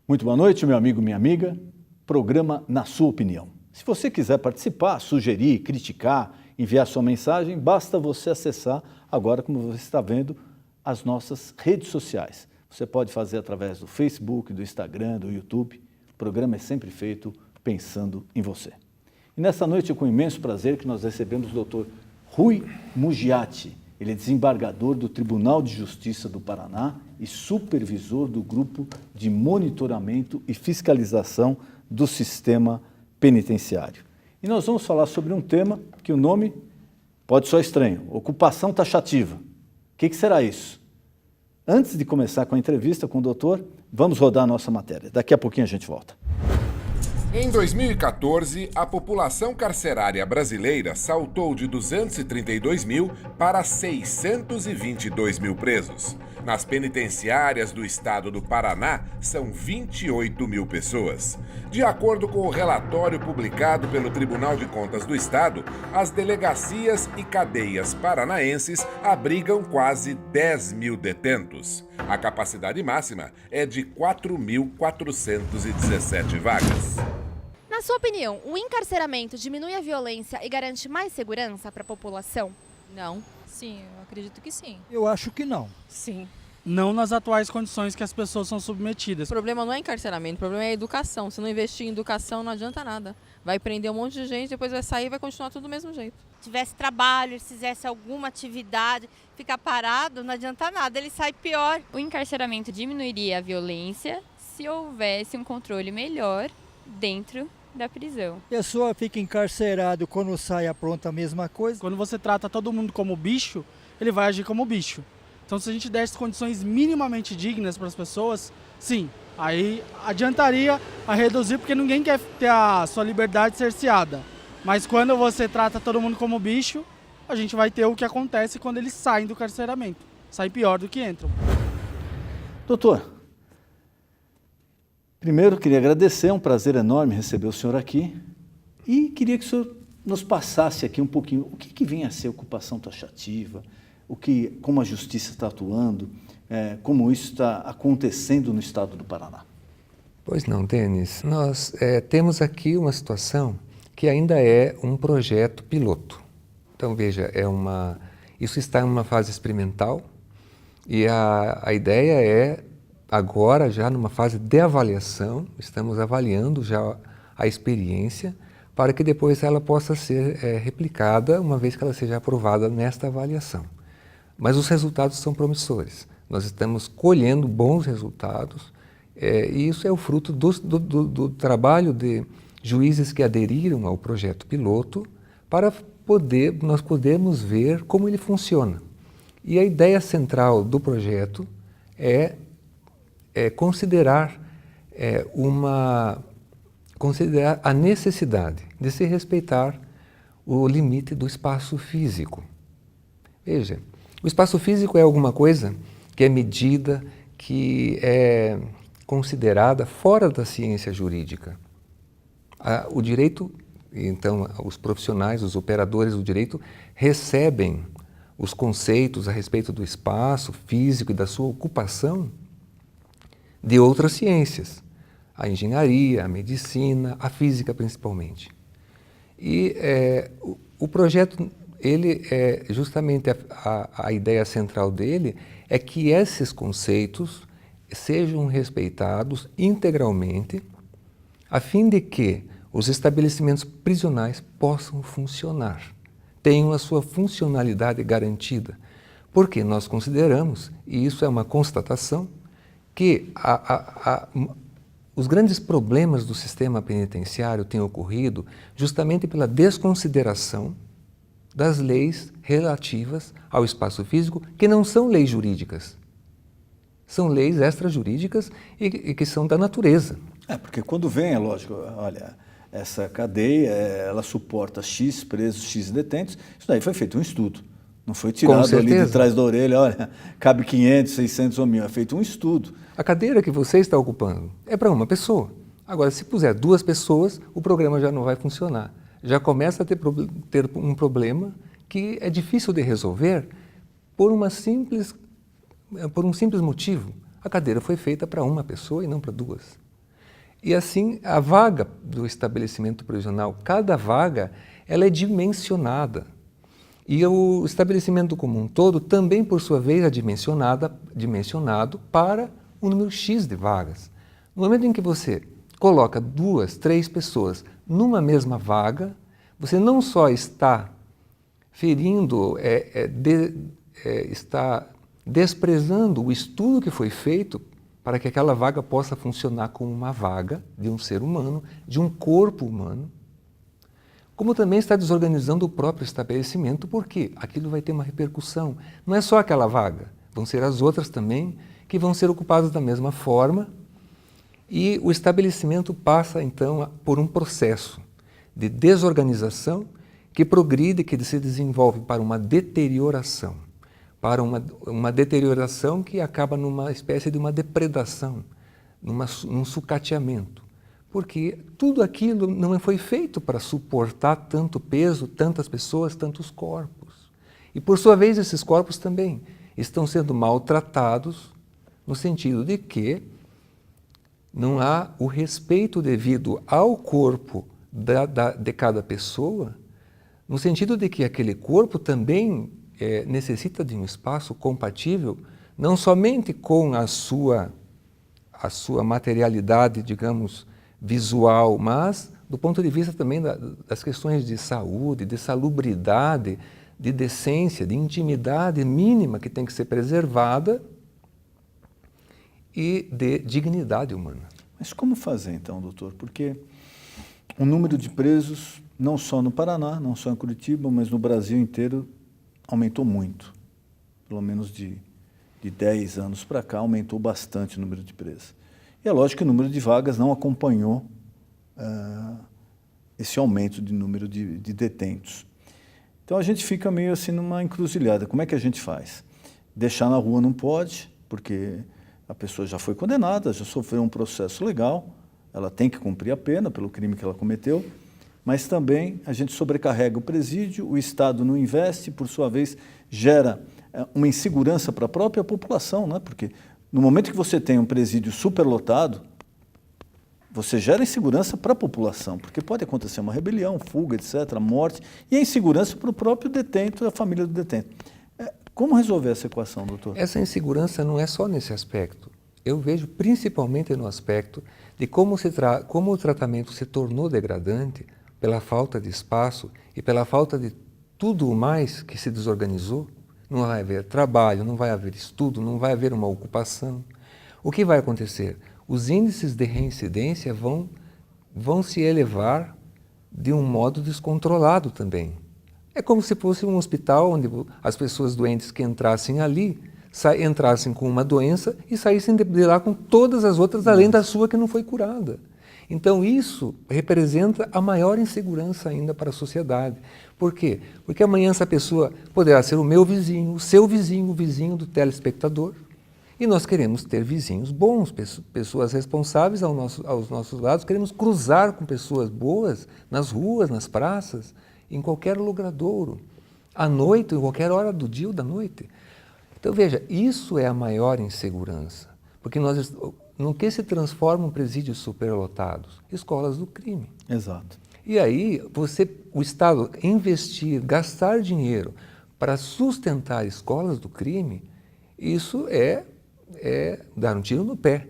Muito boa noite, meu amigo, minha amiga. Programa Na Sua Opinião. Se você quiser participar, sugerir, criticar, enviar sua mensagem, basta você acessar agora, como você está vendo, as nossas redes sociais. Você pode fazer através do Facebook, do Instagram, do YouTube. O programa é sempre feito pensando em você. E nessa noite é com imenso prazer que nós recebemos o Dr. Rui Mugiati. Ele é desembargador do Tribunal de Justiça do Paraná e supervisor do Grupo de Monitoramento e Fiscalização do Sistema Penitenciário. E nós vamos falar sobre um tema que o nome pode soar estranho, ocupação taxativa. O que será isso? Antes de começar com a entrevista com o doutor, vamos rodar a nossa matéria. Daqui a pouquinho a gente volta. Em 2014, a população carcerária brasileira saltou de 232 mil para 622 mil presos. Nas penitenciárias do estado do Paraná, são 28 mil pessoas. De acordo com o relatório publicado pelo Tribunal de Contas do Estado, as delegacias e cadeias paranaenses abrigam quase 10 mil detentos. A capacidade máxima é de 4.417 vagas. Na sua opinião, o encarceramento diminui a violência e garante mais segurança para a população? Não. Sim, eu acredito que sim. Eu acho que não. Sim. Não nas atuais condições que as pessoas são submetidas. O problema não é encarceramento, o problema é a educação. Se não investir em educação, não adianta nada. Vai prender um monte de gente, depois vai sair e vai continuar tudo do mesmo jeito. Se tivesse trabalho, se fizesse alguma atividade, ficar parado, não adianta nada, ele sai pior. O encarceramento diminuiria a violência se houvesse um controle melhor dentro da prisão. A pessoa fica encarcerado, quando sai apronta a mesma coisa. Quando você trata todo mundo como bicho, ele vai agir como bicho. Então, se a gente desse condições minimamente dignas para as pessoas, sim, aí adiantaria a reduzir, porque ninguém quer ter a sua liberdade cerceada. Mas quando você trata todo mundo como bicho, a gente vai ter o que acontece quando eles saem do carceramento. Saem pior do que entram. Doutor, primeiro queria agradecer, é um prazer enorme receber o senhor aqui. E queria que o senhor nos passasse aqui um pouquinho o que vem a ser ocupação taxativa, como a justiça está atuando, como isso está acontecendo no estado do Paraná. Pois não, Denis. Nós temos aqui uma situação que ainda é um projeto piloto. Então, veja, isso está em uma fase experimental e a ideia é, agora, já numa fase de avaliação, estamos avaliando já a experiência para que depois ela possa ser replicada, uma vez que ela seja aprovada nesta avaliação. Mas os resultados são promissores. Nós estamos colhendo bons resultados e isso é o fruto do trabalho de juízes que aderiram ao projeto piloto para nós podermos ver como ele funciona. E a ideia central do projeto é considerar a necessidade de se respeitar o limite do espaço físico. Veja, o espaço físico é alguma coisa que é medida, que é considerada fora da ciência jurídica. O direito, então, os profissionais, os operadores do direito recebem os conceitos a respeito do espaço físico e da sua ocupação de outras ciências, a engenharia, a medicina, a física principalmente. E o projeto, justamente a ideia central dele é que esses conceitos sejam respeitados integralmente, a fim de que os estabelecimentos prisionais possam funcionar, tenham a sua funcionalidade garantida. Porque nós consideramos, e isso é uma constatação, que os grandes problemas do sistema penitenciário têm ocorrido justamente pela desconsideração das leis relativas ao espaço físico, que não são leis jurídicas. São leis extrajurídicas e que são da natureza. Porque quando vem, é lógico, olha, essa cadeia, ela suporta X presos, X detentos, isso daí foi feito um estudo. Não foi tirado ali de trás da orelha, olha, cabe 500, 600 ou 1.000, é feito um estudo. A cadeira que você está ocupando é para uma pessoa. Agora, se puser 2 pessoas, o programa já não vai funcionar. Já começa a ter um problema que é difícil de resolver por um simples motivo. A cadeira foi feita para uma pessoa e não para 2. E assim, a vaga do estabelecimento prisional, cada vaga, ela é dimensionada. E o estabelecimento como um todo também, por sua vez, é dimensionado para um número X de vagas. No momento em que você coloca 2, 3 pessoas numa mesma vaga, você não só está ferindo, está desprezando o estudo que foi feito para que aquela vaga possa funcionar como uma vaga de um ser humano, de um corpo humano, como também está desorganizando o próprio estabelecimento, porque aquilo vai ter uma repercussão. Não é só aquela vaga, vão ser as outras também que vão ser ocupadas da mesma forma, e o estabelecimento passa então por um processo de desorganização que progride, que se desenvolve para uma deterioração, para uma deterioração que acaba numa espécie de uma depredação, num sucateamento. Porque tudo aquilo não foi feito para suportar tanto peso, tantas pessoas, tantos corpos. E, por sua vez, esses corpos também estão sendo maltratados no sentido de que não há o respeito devido ao corpo de cada pessoa, no sentido de que aquele corpo também necessita de um espaço compatível, não somente com a sua materialidade, digamos, visual, mas do ponto de vista também das questões de saúde, de salubridade, de decência, de intimidade mínima que tem que ser preservada e de dignidade humana. Mas como fazer então, doutor? Porque o número de presos, não só no Paraná, não só em Curitiba, mas no Brasil inteiro, aumentou muito. Pelo menos de 10 anos para cá, aumentou bastante o número de presos. E é lógico que o número de vagas não acompanhou esse aumento de número de detentos. Então a gente fica meio assim numa encruzilhada. Como é que a gente faz? Deixar na rua não pode, porque a pessoa já foi condenada, já sofreu um processo legal, ela tem que cumprir a pena pelo crime que ela cometeu, mas também a gente sobrecarrega o presídio, o Estado não investe, por sua vez gera uma insegurança para a própria população, né? Porque no momento que você tem um presídio superlotado, você gera insegurança para a população, porque pode acontecer uma rebelião, fuga, etc., morte, e a insegurança para o próprio detento e a família do detento. Como resolver essa equação, doutor? Essa insegurança não é só nesse aspecto. Eu vejo principalmente no aspecto de como o tratamento se tornou degradante pela falta de espaço e pela falta de tudo o mais que se desorganizou. Não vai haver trabalho, não vai haver estudo, não vai haver uma ocupação. O que vai acontecer? Os índices de reincidência vão se elevar de um modo descontrolado também. É como se fosse um hospital onde as pessoas doentes que entrassem ali, entrassem com uma doença e saíssem de lá com todas as outras, além da sua que não foi curada. Então isso representa a maior insegurança ainda para a sociedade. Por quê? Porque amanhã essa pessoa poderá ser o meu vizinho, o seu vizinho, o vizinho do telespectador. E nós queremos ter vizinhos bons, pessoas responsáveis aos nossos lados, queremos cruzar com pessoas boas nas ruas, nas praças, em qualquer logradouro, à noite, em qualquer hora do dia ou da noite. Então veja, isso é a maior insegurança, porque no que se transformam presídios superlotados? Escolas do crime. Exato. E aí, o Estado investir, gastar dinheiro para sustentar escolas do crime, isso é dar um tiro no pé,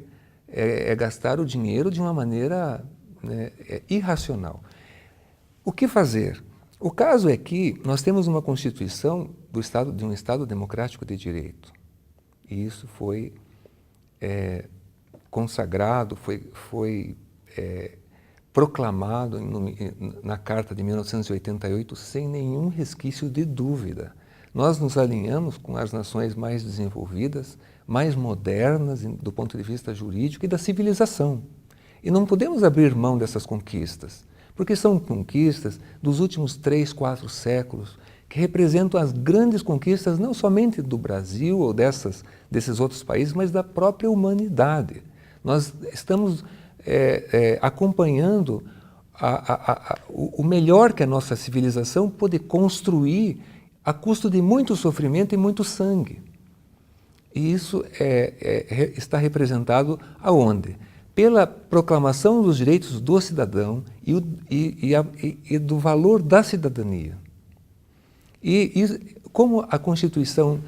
é gastar o dinheiro de uma maneira irracional. O que fazer? O caso é que nós temos uma Constituição de um Estado democrático de direito. E isso foi consagrado, foi proclamado na Carta de 1988 sem nenhum resquício de dúvida. Nós nos alinhamos com as nações mais desenvolvidas, mais modernas do ponto de vista jurídico e da civilização. E não podemos abrir mão dessas conquistas, porque são conquistas dos últimos 3, 4 séculos, que representam as grandes conquistas não somente do Brasil ou desses outros países, mas da própria humanidade. Nós estamos acompanhando o melhor que a nossa civilização pôde construir a custo de muito sofrimento e muito sangue. E isso está representado aonde? pela proclamação dos direitos do cidadão e do valor da cidadania. E como a Constituição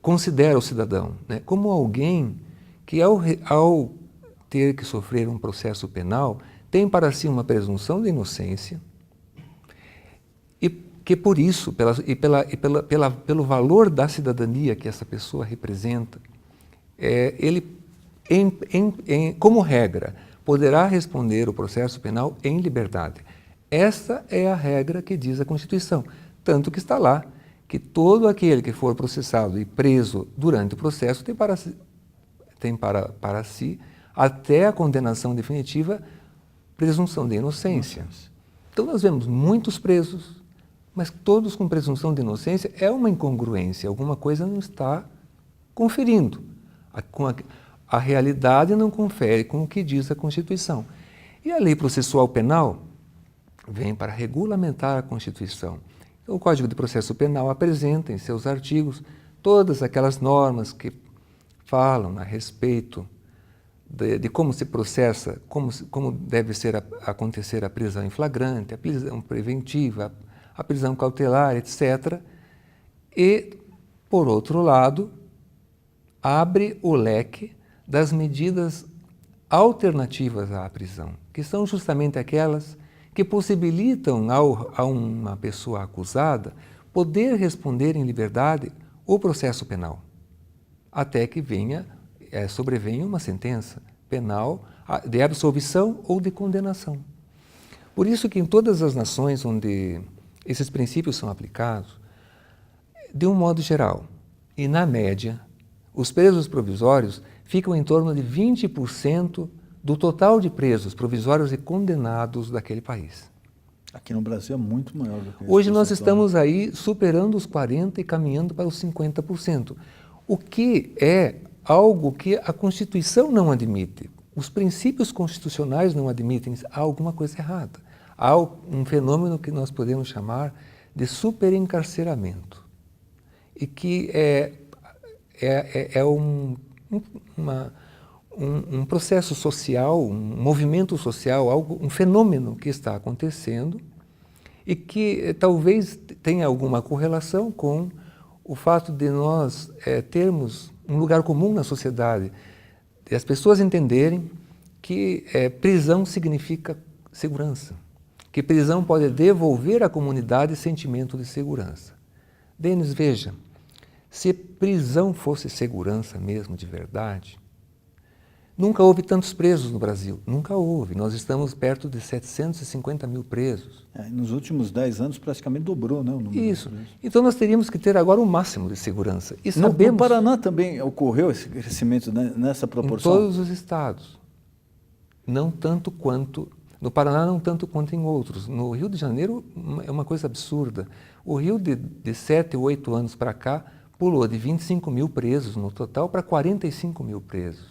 considera o cidadão, né, como alguém que ao ter que sofrer um processo penal tem para si uma presunção de inocência e que por isso, pelo valor da cidadania que essa pessoa representa, ele, como regra, poderá responder o processo penal em liberdade. Essa é a regra que diz a Constituição, tanto que está lá que todo aquele que for processado e preso durante o processo tem para si, até a condenação definitiva, presunção de inocência. Então nós vemos muitos presos, mas todos com presunção de inocência. É uma incongruência, alguma coisa não está conferindo. A realidade não confere com o que diz a Constituição. E a lei processual penal vem para regulamentar a Constituição. Então, o Código de Processo Penal apresenta em seus artigos todas aquelas normas que falam a respeito de como se processa, como deve acontecer a prisão em flagrante, a prisão preventiva, a prisão cautelar, etc. E, por outro lado, abre o leque das medidas alternativas à prisão, que são justamente aquelas que possibilitam a uma pessoa acusada poder responder em liberdade o processo penal, até que sobrevenha uma sentença penal de absolvição ou de condenação. Por isso que em todas as nações onde esses princípios são aplicados, de um modo geral, e na média, os presos provisórios ficam em torno de 20% do total de presos provisórios e condenados daquele país. Aqui no Brasil é muito maior do que isso. Hoje nós estamos aí superando os 40% e caminhando para os 50%, o que é algo que a Constituição não admite. Os princípios constitucionais não admitem. Há alguma coisa errada. Há um fenômeno que nós podemos chamar de superencarceramento, e que é um processo social, um movimento social, um fenômeno que está acontecendo e que talvez tenha alguma correlação com o fato de nós termos um lugar comum na sociedade, de as pessoas entenderem que prisão significa segurança, que prisão pode devolver à comunidade sentimento de segurança. Denis, veja, se prisão fosse segurança mesmo, de verdade, nunca houve tantos presos no Brasil. Nunca houve. Nós estamos perto de 750 mil presos. Nos últimos 10 anos praticamente dobrou, né, o número. Isso. Então nós teríamos que ter agora o máximo de segurança. E No Paraná também ocorreu esse crescimento, né, nessa proporção? Em todos os estados. Não tanto quanto... No Paraná, não tanto quanto em outros. No Rio de Janeiro, é uma coisa absurda. O Rio, de 7 ou 8 anos para cá, pulou de 25 mil presos no total para 45 mil presos.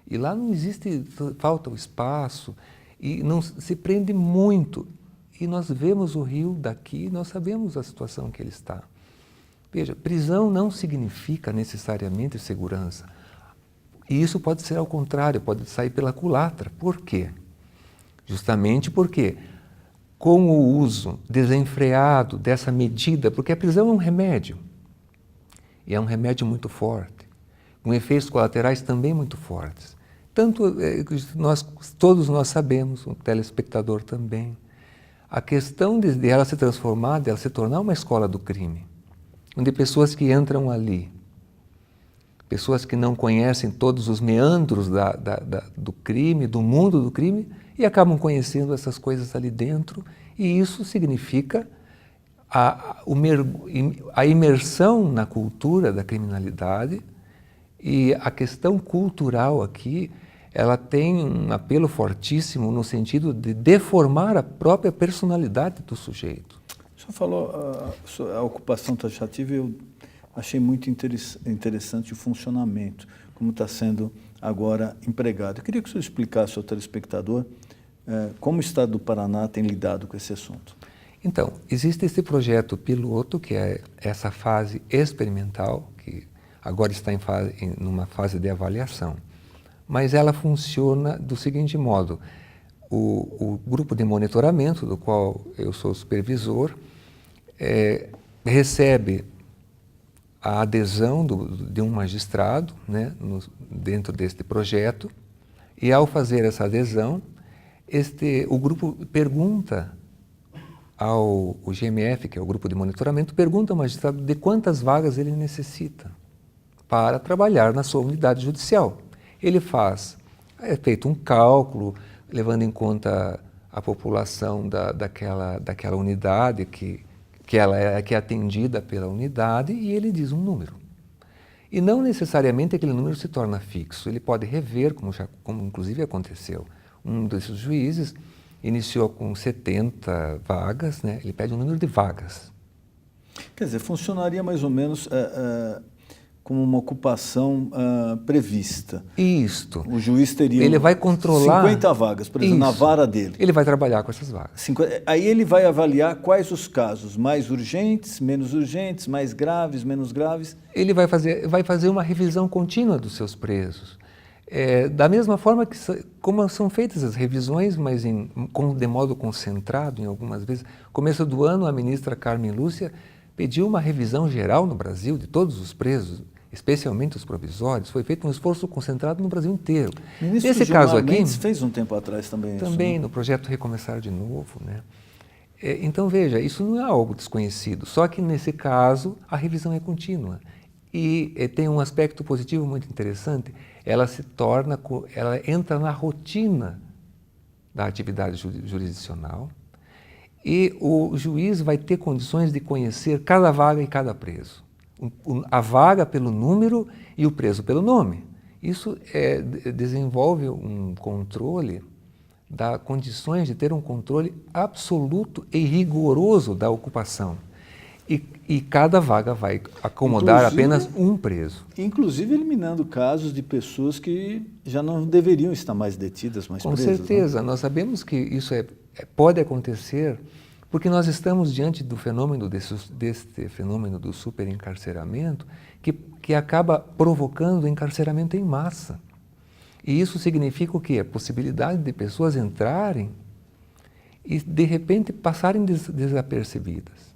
E lá não existe, falta o espaço, e não se prende muito. E nós vemos o Rio daqui, nós sabemos a situação que ele está. Veja, prisão não significa necessariamente segurança. E isso pode ser ao contrário, pode sair pela culatra. Por quê? Justamente porque, com o uso desenfreado dessa medida, porque a prisão é um remédio, e é um remédio muito forte, com efeitos colaterais também muito fortes. Tanto todos nós sabemos, o telespectador também, a questão de ela se transformar, de ela se tornar uma escola do crime, onde pessoas que entram ali, pessoas que não conhecem todos os meandros do crime, do mundo do crime, e acabam conhecendo essas coisas ali dentro, e isso significa a imersão na cultura da criminalidade. E a questão cultural aqui, ela tem um apelo fortíssimo no sentido de deformar a própria personalidade do sujeito. O senhor falou a ocupação taxativa, e eu achei muito interessante o funcionamento, como está sendo agora empregado. Eu queria que o senhor explicasse ao telespectador como o Estado do Paraná tem lidado com esse assunto. Então, existe esse projeto piloto, que é essa fase experimental, que agora está numa fase de avaliação. mas ela funciona do seguinte modo. O grupo de monitoramento, do qual eu sou supervisor, recebe a adesão de um magistrado, né, dentro deste projeto, e ao fazer essa adesão, o grupo pergunta ao GMF, que é o grupo de monitoramento, pergunta ao magistrado de quantas vagas ele necessita para trabalhar na sua unidade judicial. Ele é feito um cálculo, levando em conta a população daquela unidade que é atendida pela unidade, e ele diz um número. E não necessariamente aquele número se torna fixo, ele pode rever, como inclusive aconteceu. Um desses juízes iniciou com 70 vagas, né? Ele pede um número de vagas. Quer dizer, funcionaria mais ou menos como uma ocupação prevista. Isto. O juiz teria ele vai controlar 50 vagas, por exemplo, na vara dele. Ele vai trabalhar com essas vagas. Aí ele vai avaliar quais os casos mais urgentes, menos urgentes, mais graves, menos graves. Ele vai fazer uma revisão contínua dos seus presos. Da mesma forma como são feitas as revisões, mas de modo concentrado, em algumas vezes. No começo do ano, a ministra Carmen Lúcia pediu uma revisão geral no Brasil de todos os presos, especialmente os provisórios. Foi feito um esforço concentrado no Brasil inteiro. Nesse caso aqui, Mendes fez um tempo atrás também. Também, isso, né? No projeto Recomeçar de Novo, né? Então, veja, isso não é algo desconhecido, só que nesse caso a revisão é contínua. E tem um aspecto positivo muito interessante, ela entra na rotina da atividade jurisdicional, e o juiz vai ter condições de conhecer cada vaga e cada preso. A vaga pelo número e o preso pelo nome. Isso desenvolve um controle, dá condições de ter um controle absoluto e rigoroso da ocupação. E cada vaga vai acomodar apenas um preso. Inclusive eliminando casos de pessoas que já não deveriam estar mais detidas, mais presas. Com certeza, né? Nós sabemos que isso pode acontecer porque nós estamos diante do fenômeno deste fenômeno do superencarceramento que acaba provocando encarceramento em massa. E isso significa o quê? A possibilidade de pessoas entrarem e de repente passarem desapercebidas.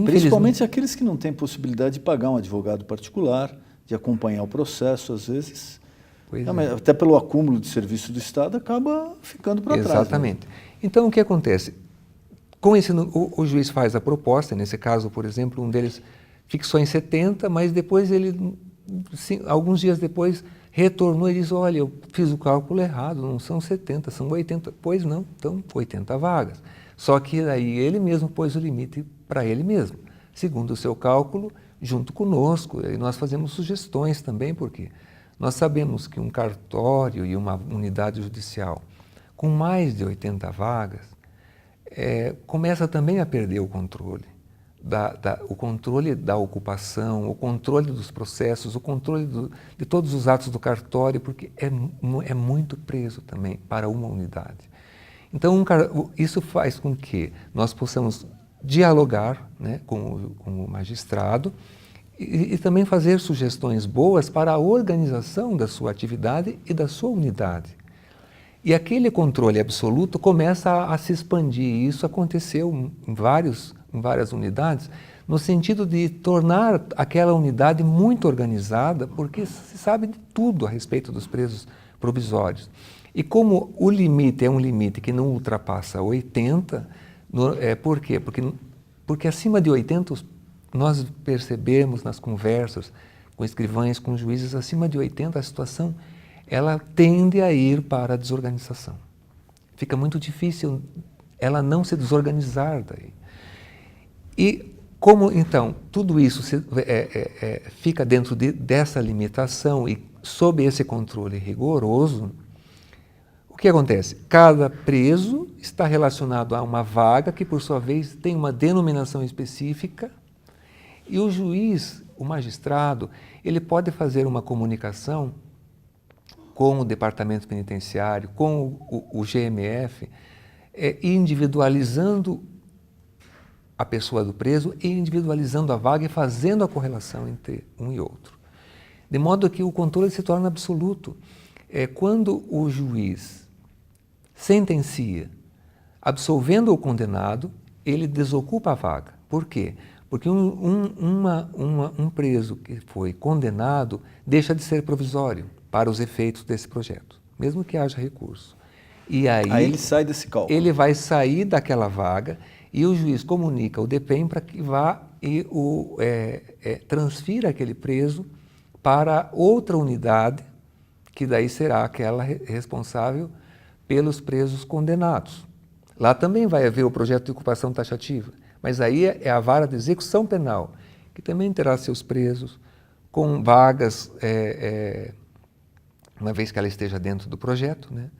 Principalmente aqueles que não têm possibilidade de pagar um advogado particular, de acompanhar o processo, às vezes, até pelo acúmulo de serviço do Estado, acaba ficando para trás. Exatamente. Né? Então, o que acontece? Com esse, o juiz faz a proposta, nesse caso, por exemplo, um deles fixou em 70, mas depois alguns dias depois, retornou e disse, olha, eu fiz o cálculo errado, não são 70, são 80. Pois não, então 80 vagas. Só que aí ele mesmo pôs o limite para ele mesmo, segundo o seu cálculo, junto conosco. E nós fazemos sugestões também, porque nós sabemos que um cartório e uma unidade judicial com mais de 80 vagas começa também a perder o controle. O controle da ocupação, o controle dos processos, o controle de todos os atos do cartório, porque é muito preso também para uma unidade. Então, isso faz com que nós possamos dialogar, né, com o magistrado e também fazer sugestões boas para a organização da sua atividade e da sua unidade. E aquele controle absoluto começa a se expandir, e isso aconteceu em várias unidades, no sentido de tornar aquela unidade muito organizada, porque se sabe de tudo a respeito dos presos provisórios. E como o limite é um limite que não ultrapassa 80, por quê? Porque acima de 80, nós percebemos nas conversas com escrivães, com juízes, acima de 80 a situação ela tende a ir para a desorganização. Fica muito difícil ela não se desorganizar daí. E como, então, tudo isso fica dentro dessa limitação e sob esse controle rigoroso, o que acontece? Cada preso está relacionado a uma vaga que, por sua vez, tem uma denominação específica e o juiz, o magistrado, ele pode fazer uma comunicação com o departamento penitenciário, com o GMF, individualizando a pessoa do preso e individualizando a vaga e fazendo a correlação entre um e outro. De modo que o controle se torna absoluto. quando o juiz sentencia absolvendo o condenado, ele desocupa a vaga. Por quê? Porque um preso que foi condenado deixa de ser provisório para os efeitos desse projeto, mesmo que haja recurso. E aí ele sai desse cálculo. Ele vai sair daquela vaga e o juiz comunica ao DPEM para que vá e transfira aquele preso para outra unidade, que daí será aquela responsável pelos presos condenados. Lá também vai haver o projeto de ocupação taxativa, mas aí é a vara de execução penal, que também terá seus presos, com vagas, uma vez que ela esteja dentro do projeto, né?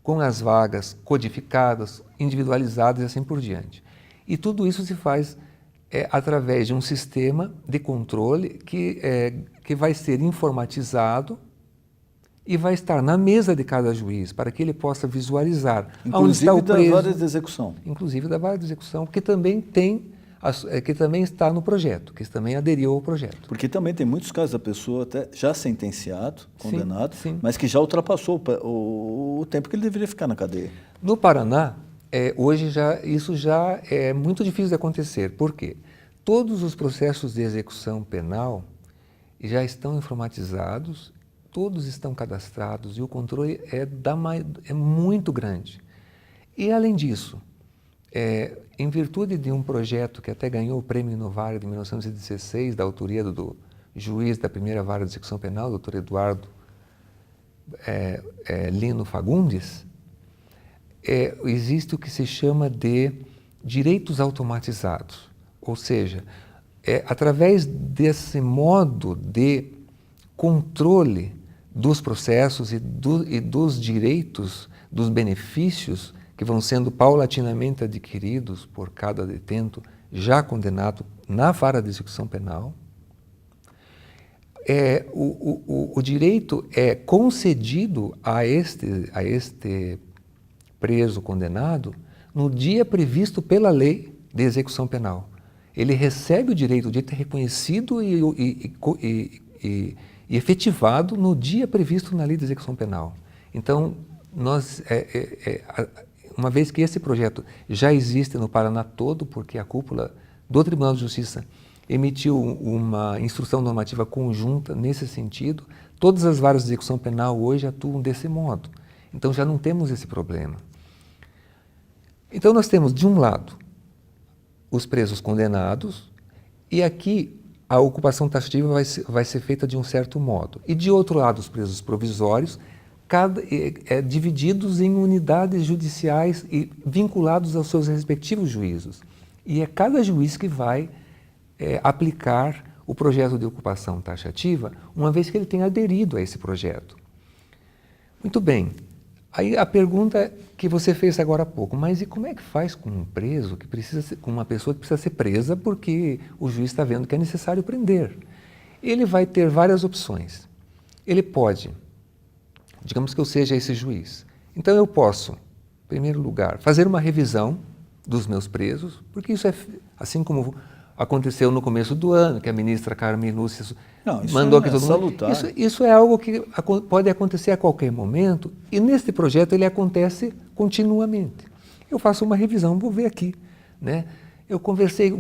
Com as vagas codificadas, individualizadas e assim por diante. E tudo isso se faz através de um sistema de controle que vai ser informatizado e vai estar na mesa de cada juiz, para que ele possa visualizar onde está o preso. Inclusive da vara de execução. Inclusive da vara de execução, que também que também está no projeto, que também aderiu ao projeto. Porque também tem muitos casos da pessoa até já sentenciado, condenado, sim. mas que já ultrapassou o tempo que ele deveria ficar na cadeia. No Paraná, hoje isso já é muito difícil de acontecer. Por quê? Todos os processos de execução penal já estão informatizados, todos estão cadastrados e o controle é muito grande. E, além disso, em virtude de um projeto que até ganhou o Prêmio Inovar de 1916, da autoria do juiz da primeira vara de execução penal, Dr. Eduardo Lino Fagundes, existe o que se chama de direitos automatizados. Ou seja, através desse modo de controle dos processos e dos direitos, dos benefícios que vão sendo paulatinamente adquiridos por cada detento já condenado na vara de execução penal, o direito é concedido a este preso condenado no dia previsto pela lei de execução penal. Ele recebe o direito de ter reconhecido e efetivado no dia previsto na lei de execução penal. Então, uma vez que esse projeto já existe no Paraná todo, porque a cúpula do Tribunal de Justiça emitiu uma instrução normativa conjunta nesse sentido, todas as varas de execução penal hoje atuam desse modo. Então já não temos esse problema. Então nós temos, de um lado, os presos condenados, e aqui a ocupação taxativa vai ser feita de um certo modo. E de outro lado, os presos provisórios, divididos em unidades judiciais e vinculados aos seus respectivos juízos. E é cada juiz que vai aplicar o projeto de ocupação taxativa, uma vez que ele tenha aderido a esse projeto. Muito bem. Aí a pergunta que você fez agora há pouco, mas e como é que faz com um preso com uma pessoa que precisa ser presa porque o juiz está vendo que é necessário prender? Ele vai ter várias opções. Ele pode, digamos que eu seja esse juiz, então eu posso, em primeiro lugar, fazer uma revisão dos meus presos, porque isso é assim como aconteceu no começo do ano, que a ministra Carmen Lúcia mandou que todo mundo... Isso é algo que pode acontecer a qualquer momento, e neste projeto ele acontece continuamente. Eu faço uma revisão, vou ver aqui, né? Eu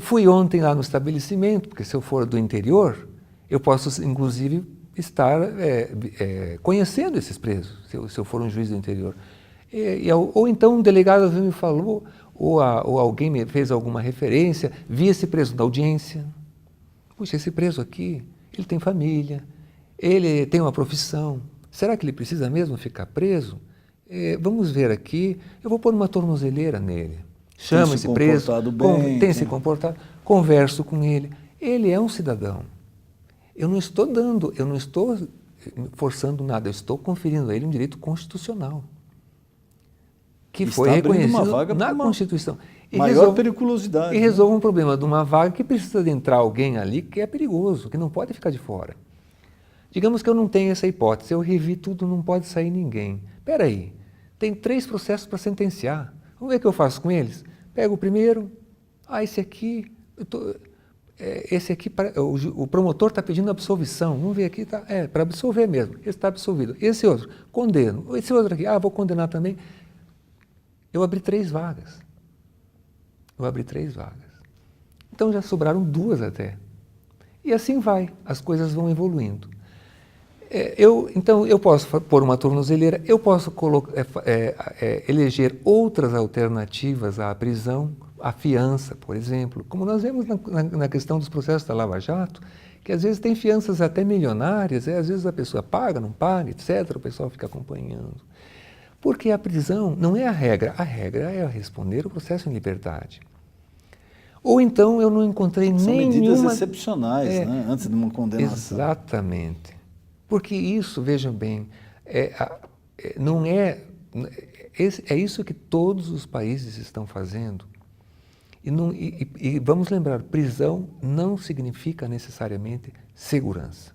fui ontem lá no estabelecimento, porque se eu for do interior, eu posso inclusive estar conhecendo esses presos, se eu for um juiz do interior. Ou então um delegado me falou, ou alguém me fez alguma referência, vi esse preso na audiência. Puxa, esse preso aqui, ele tem família, ele tem uma profissão, será que ele precisa mesmo ficar preso? Vamos ver aqui, eu vou pôr uma tornozeleira nele. Chama esse preso, tem se comportado, converso com ele. Ele é um cidadão. Eu não estou forçando nada, eu estou conferindo a ele um direito constitucional, que foi reconhecido na Constituição. Maior periculosidade. E resolve um problema de uma vaga que precisa de entrar alguém ali que é perigoso, que não pode ficar de fora. Digamos que eu não tenho essa hipótese, eu revi tudo, não pode sair ninguém. Espera aí, tem 3 processos para sentenciar. Vamos ver o que eu faço com eles? Pego o primeiro, esse aqui, esse aqui, o promotor está pedindo absolvição, vamos ver aqui, para absolver mesmo, esse está absolvido. Esse outro, condeno. Esse outro aqui, vou condenar também. Eu abri 3 vagas. Então já sobraram 2 até. E assim vai, as coisas vão evoluindo. Então eu posso pôr uma tornozeleira, eu posso eleger outras alternativas à prisão, a fiança, por exemplo, como nós vemos na questão dos processos da Lava Jato, que às vezes tem fianças até milionárias, às vezes a pessoa paga, não paga, etc., o pessoal fica acompanhando. Porque a prisão não é a regra é responder o processo em liberdade. Ou então eu não encontrei São medidas nenhuma... excepcionais, né? Antes de uma condenação. Exatamente. Porque isso, vejam bem, não é isso que todos os países estão fazendo. E vamos lembrar, prisão não significa necessariamente segurança.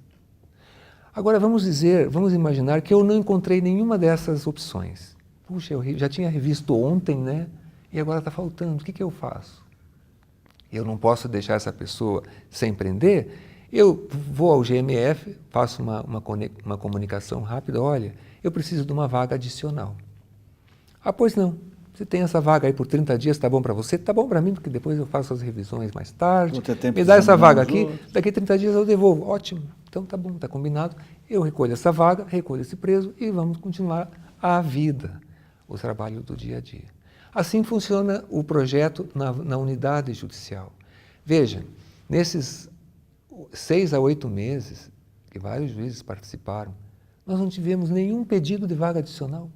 Agora vamos imaginar que eu não encontrei nenhuma dessas opções. Puxa, eu já tinha revisto ontem, né? E agora está faltando. O que eu faço? Eu não posso deixar essa pessoa sem prender. Eu vou ao GMF, faço uma comunicação rápida. Olha, eu preciso de uma vaga adicional. Pois não. Você tem essa vaga aí por 30 dias, está bom para você? Está bom para mim, porque depois eu faço as revisões mais tarde. Me dá essa vaga aqui, daqui 30 dias eu devolvo. Ótimo, então tá bom, está combinado. Eu recolho essa vaga, recolho esse preso e vamos continuar a vida, o trabalho do dia a dia. Assim funciona o projeto na unidade judicial. Veja, nesses 6 a 8 meses que vários juízes participaram, nós não tivemos nenhum pedido de vaga adicional.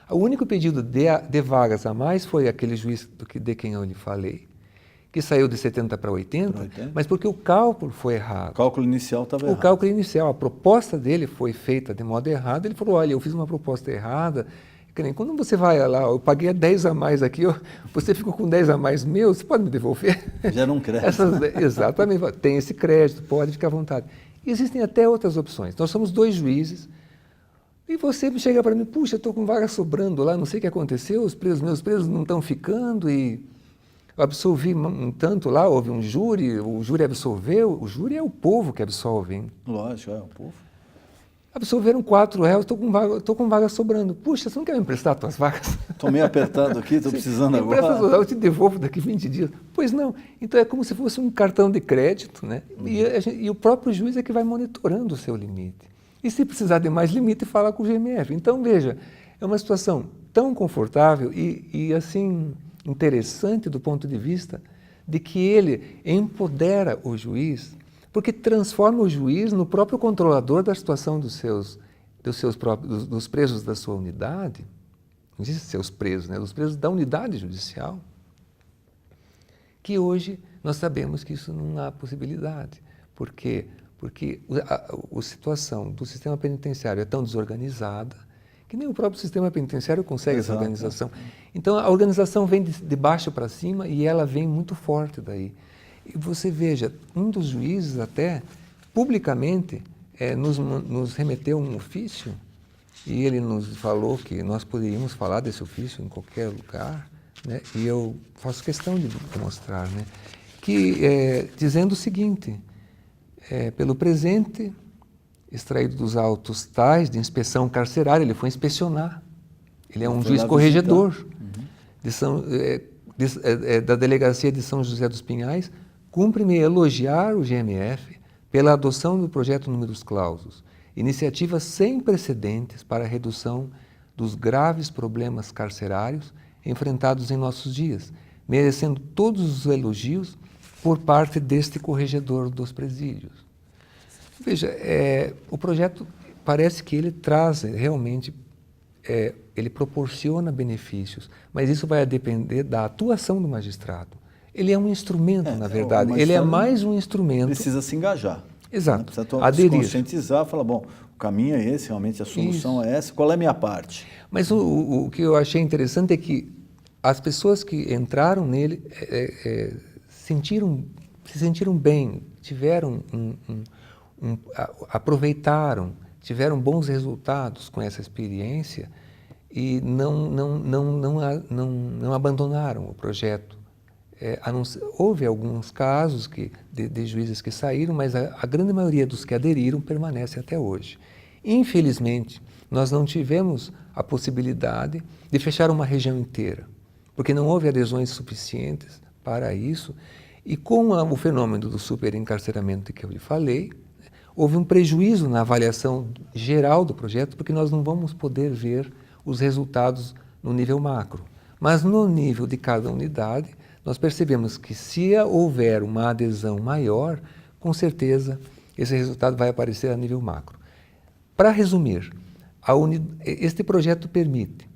O único pedido de vagas a mais foi aquele juiz de quem eu lhe falei, que saiu de 70 para 80, mas porque o cálculo foi errado. O cálculo inicial estava errado. O cálculo inicial, a proposta dele foi feita de modo errado. Ele falou, olha, eu fiz uma proposta errada. Quando você vai lá, eu paguei 10 a mais aqui, você ficou com 10 a mais meu, você pode me devolver? Gera um crédito. Exatamente, tem esse crédito, pode ficar à vontade. Existem até outras opções. Nós somos 2 juízes, e você chega para mim, puxa, estou com vaga sobrando lá, não sei o que aconteceu, meus presos não estão ficando, e eu absolvi um tanto lá, houve um júri, o júri absolveu, o júri é o povo que absolve, hein? Lógico, é o povo. Absolveram 4 réus, estou com vaga sobrando. Puxa, você não quer me emprestar as tuas vagas? Estou meio apertado aqui, estou precisando agora. Eu te devolvo daqui 20 dias. Pois não. Então é como se fosse um cartão de crédito, né? E o próprio juiz é que vai monitorando o seu limite. E se precisar de mais limite, fala com o GMF. Então, veja, é uma situação tão confortável e assim, interessante do ponto de vista de que ele empodera o juiz, porque transforma o juiz no próprio controlador da situação dos presos da sua unidade, não diz seus presos, né? Dos presos da unidade judicial, que hoje nós sabemos que isso não há possibilidade, porque a situação do sistema penitenciário é tão desorganizada que nem o próprio sistema penitenciário consegue essa organização. Então a organização vem de baixo para cima e ela vem muito forte daí. E você veja, um dos juízes até, publicamente, nos remeteu um ofício e ele nos falou que nós poderíamos falar desse ofício em qualquer lugar, né? E eu faço questão de mostrar, né? Dizendo o seguinte, pelo presente, extraído dos autos tais de inspeção carcerária, ele foi inspecionar. Ele é um juiz corregedor da Delegacia de São José dos Pinhais. Cumpre-me elogiar o GMF pela adoção do projeto Números Clausus, iniciativa sem precedentes para a redução dos graves problemas carcerários enfrentados em nossos dias, merecendo todos os elogios por parte deste corregedor dos presídios. Veja, o projeto parece que ele traz realmente, ele proporciona benefícios, mas isso vai depender da atuação do magistrado. Ele é um instrumento, na verdade, ele é mais um instrumento. Precisa se engajar. Exato, precisa aderir. Se conscientizar, falar, bom, o caminho é esse, realmente a solução é essa, qual é a minha parte? Mas o que eu achei interessante é que as pessoas que entraram nele se sentiram bem, tiveram aproveitaram, tiveram bons resultados com essa experiência e não abandonaram o projeto houve alguns casos de juízes que saíram, mas a grande maioria dos que aderiram permanece até hoje. Infelizmente, nós não tivemos a possibilidade de fechar uma região inteira, porque não houve adesões suficientes para isso, e com o fenômeno do superencarceramento que eu lhe falei, houve um prejuízo na avaliação geral do projeto, porque nós não vamos poder ver os resultados no nível macro. Mas no nível de cada unidade, nós percebemos que se houver uma adesão maior, com certeza esse resultado vai aparecer a nível macro. Para resumir, este projeto permite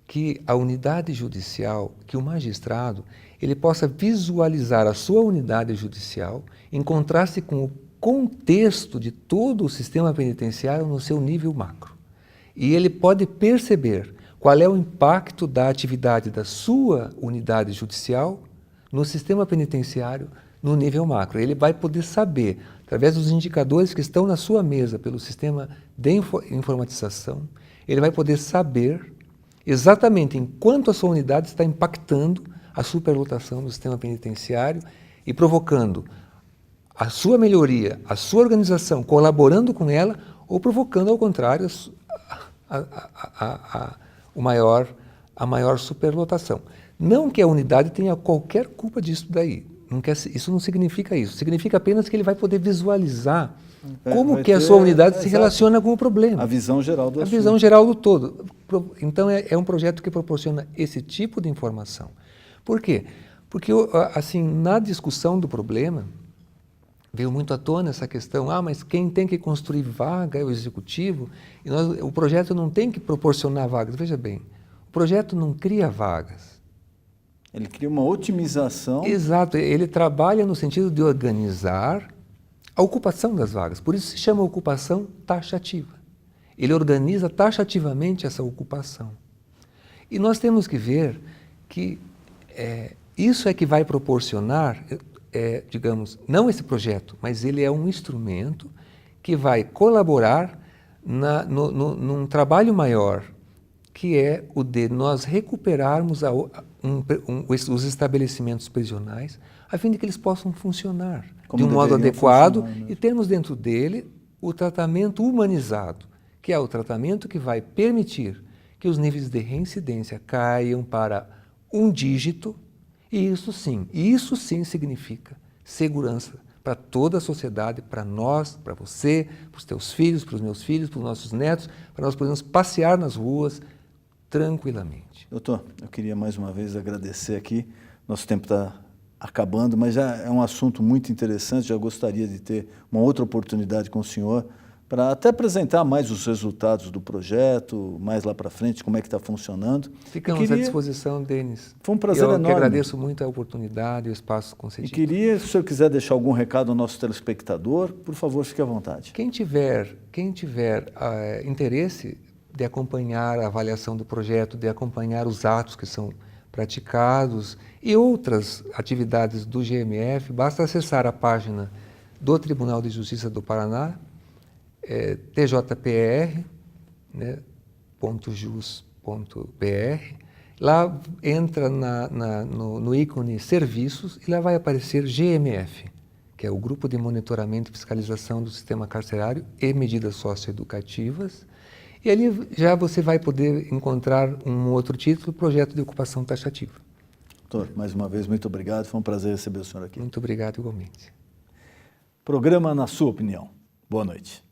que a unidade judicial, que o magistrado, ele possa visualizar a sua unidade judicial em contraste com o contexto de todo o sistema penitenciário no seu nível macro. E ele pode perceber qual é o impacto da atividade da sua unidade judicial no sistema penitenciário no nível macro. Ele vai poder saber, através dos indicadores que estão na sua mesa pelo sistema de informatização, ele vai poder saber exatamente em quanto a sua unidade está impactando a superlotação do sistema penitenciário e provocando a sua melhoria, a sua organização, colaborando com ela ou provocando, ao contrário, a maior superlotação. Não que a unidade tenha qualquer culpa disso daí. Isso não significa isso. Significa apenas que ele vai poder visualizar como que a sua unidade se relaciona com o problema. A visão geral do assunto. A visão geral do todo. Então, é um projeto que proporciona esse tipo de informação. Por quê? Porque, assim, na discussão do problema, veio muito à tona essa questão, mas quem tem que construir vaga é o executivo, e o projeto não tem que proporcionar vagas. Veja bem, o projeto não cria vagas. Ele cria uma otimização. Exato, ele trabalha no sentido de organizar a ocupação das vagas, por isso se chama ocupação taxativa. Ele organiza taxativamente essa ocupação. E nós temos que ver que isso é que vai proporcionar, digamos, não esse projeto, mas ele é um instrumento que vai colaborar num trabalho maior, que é o de nós recuperarmos os estabelecimentos prisionais, a fim de que eles possam funcionar de um modo adequado e termos dentro dele o tratamento humanizado, que é o tratamento que vai permitir que os níveis de reincidência caiam para um dígito, e isso sim significa segurança para toda a sociedade, para nós, para você, para os teus filhos, para os meus filhos, para os nossos netos, para nós podermos passear nas ruas tranquilamente. Doutor, eu queria mais uma vez agradecer aqui, nosso tempo está acabando, mas já é um assunto muito interessante, já gostaria de ter uma outra oportunidade com o senhor, para até apresentar mais os resultados do projeto, mais lá para frente, como é que está funcionando. Ficamos à disposição, Denis. Foi um prazer enorme. Eu agradeço muito a oportunidade e o espaço concedido. E queria, se o senhor quiser deixar algum recado ao nosso telespectador, por favor, fique à vontade. Quem tiver interesse de acompanhar a avaliação do projeto, de acompanhar os atos que são praticados e outras atividades do GMF, basta acessar a página do Tribunal de Justiça do Paraná, tjpr.jus.br. Lá entra no ícone Serviços e lá vai aparecer GMF, que é o Grupo de Monitoramento e Fiscalização do Sistema Carcerário e Medidas Socioeducativas. E ali já você vai poder encontrar um outro título, Projeto de Ocupação Taxativa. Doutor, mais uma vez, muito obrigado. Foi um prazer receber o senhor aqui. Muito obrigado, igualmente. Programa Na Sua Opinião. Boa noite.